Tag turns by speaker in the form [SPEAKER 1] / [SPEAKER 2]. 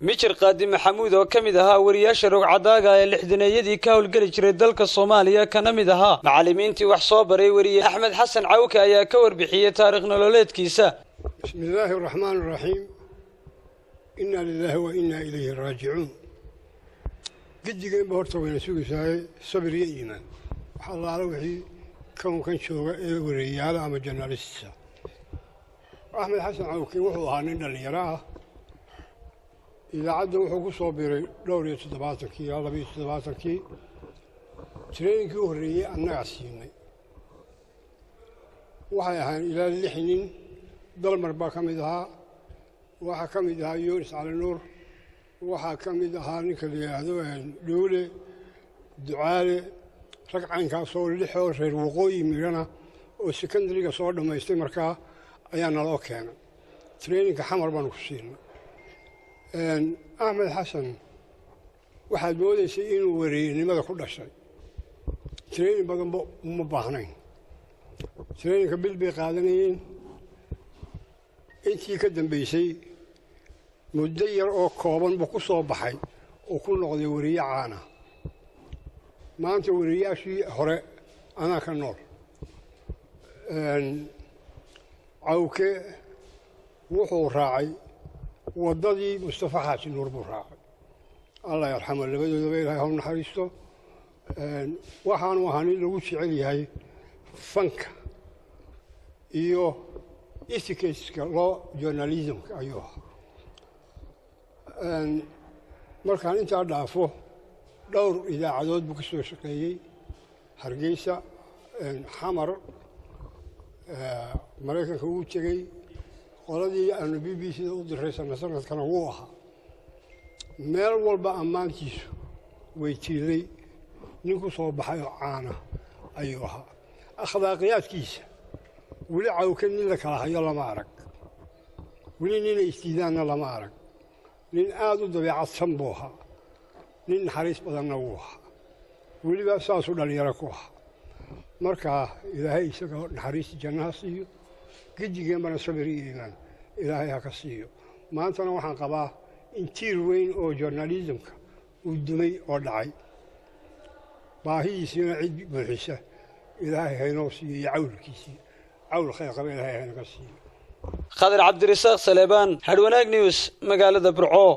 [SPEAKER 1] ميشر قادم محمود وكمدها ورياش رقعداغا لحدنيدي كهول gali jiray dalka Soomaaliya kana mid aha macallimiintii wax soo baray wariye Axmed Xasan Cawke ayaa ka warbixiyay taariikh nololeedkiisa.
[SPEAKER 2] Bismillahir Rahmanir Rahim. Inna lillahi wa inna ilayhi raaji'un. Gidigeen horta wayna sugisay sabir iyo iimaan. Waxa Allah wixii kan jooga ee wariyaal ama journalist. Axmed Xasan Cawke wuxuu ahaa nin dhalinyaro ah. إذاعته وحقوق صابري دوري تدباتكي الله بيت تدباتكي ترينك وهرية الناعسين وحياهن إلى اللحنين ضل مربا كمدها وحكمدها يونس على النور وحكمدها نكلي هذول دولة دعالة ركعان كاسور لحور في الوقوي ميرنا والسكندري كاسور لما يستمر كا أيانا لو كان ترينك حمر بنوكسين أحمد حسن واحد مودي سئين وريني ماذا كل شيء ترين بدن مباهنين ترين قبل بقادنين أنتي كدم بيسي مدير أو كوبان بقصة بحي وكل نقدي وريا عانا ما أنت وريا شيء هراء أنا كنور عوكة وحو راعي وضدي مصطفى حاتم نور براعي الله يرحمه اللي بدو دبيلها هم نحرسته وحان لو شعري هاي فنك إيوه إستيكيسك لو جورناليزم أيوه مركان أنت عرفه دور إذا عدود بكسو شقيي هرقيسة حمر مريكا كوتشي qoladii aanu BBC u diraysan sanadkan uu ahaa meel walba amaantiisu way tiilay ninku soo baxay caana ayuu ahaa akhlaaqiyadkiisa wali Cawke nin la kala hayo lama arag wali nin istiidaana lama arag nin aad u dabeecadsan buu ahaa nin naxariis badanna wuu ahaa waliba saas u dhalinyaro ku ahaa marka ilaahay isaga naxariis jannaha siiyo gidigeen bana sabir iyo iimaan ilaahay ha ka siiyo maantana waxaan qabaa in tiir weyn oo journalismka uu dumay oo dhacay baahidiisina cid buuxisa ilaahay haynoo siiyo cawlkiisii cawl khayr qaba ilaahay hayna ka siiyo
[SPEAKER 1] Khadir Cabdirasaaq Salebaan Hadwanaag News magaalada Burco.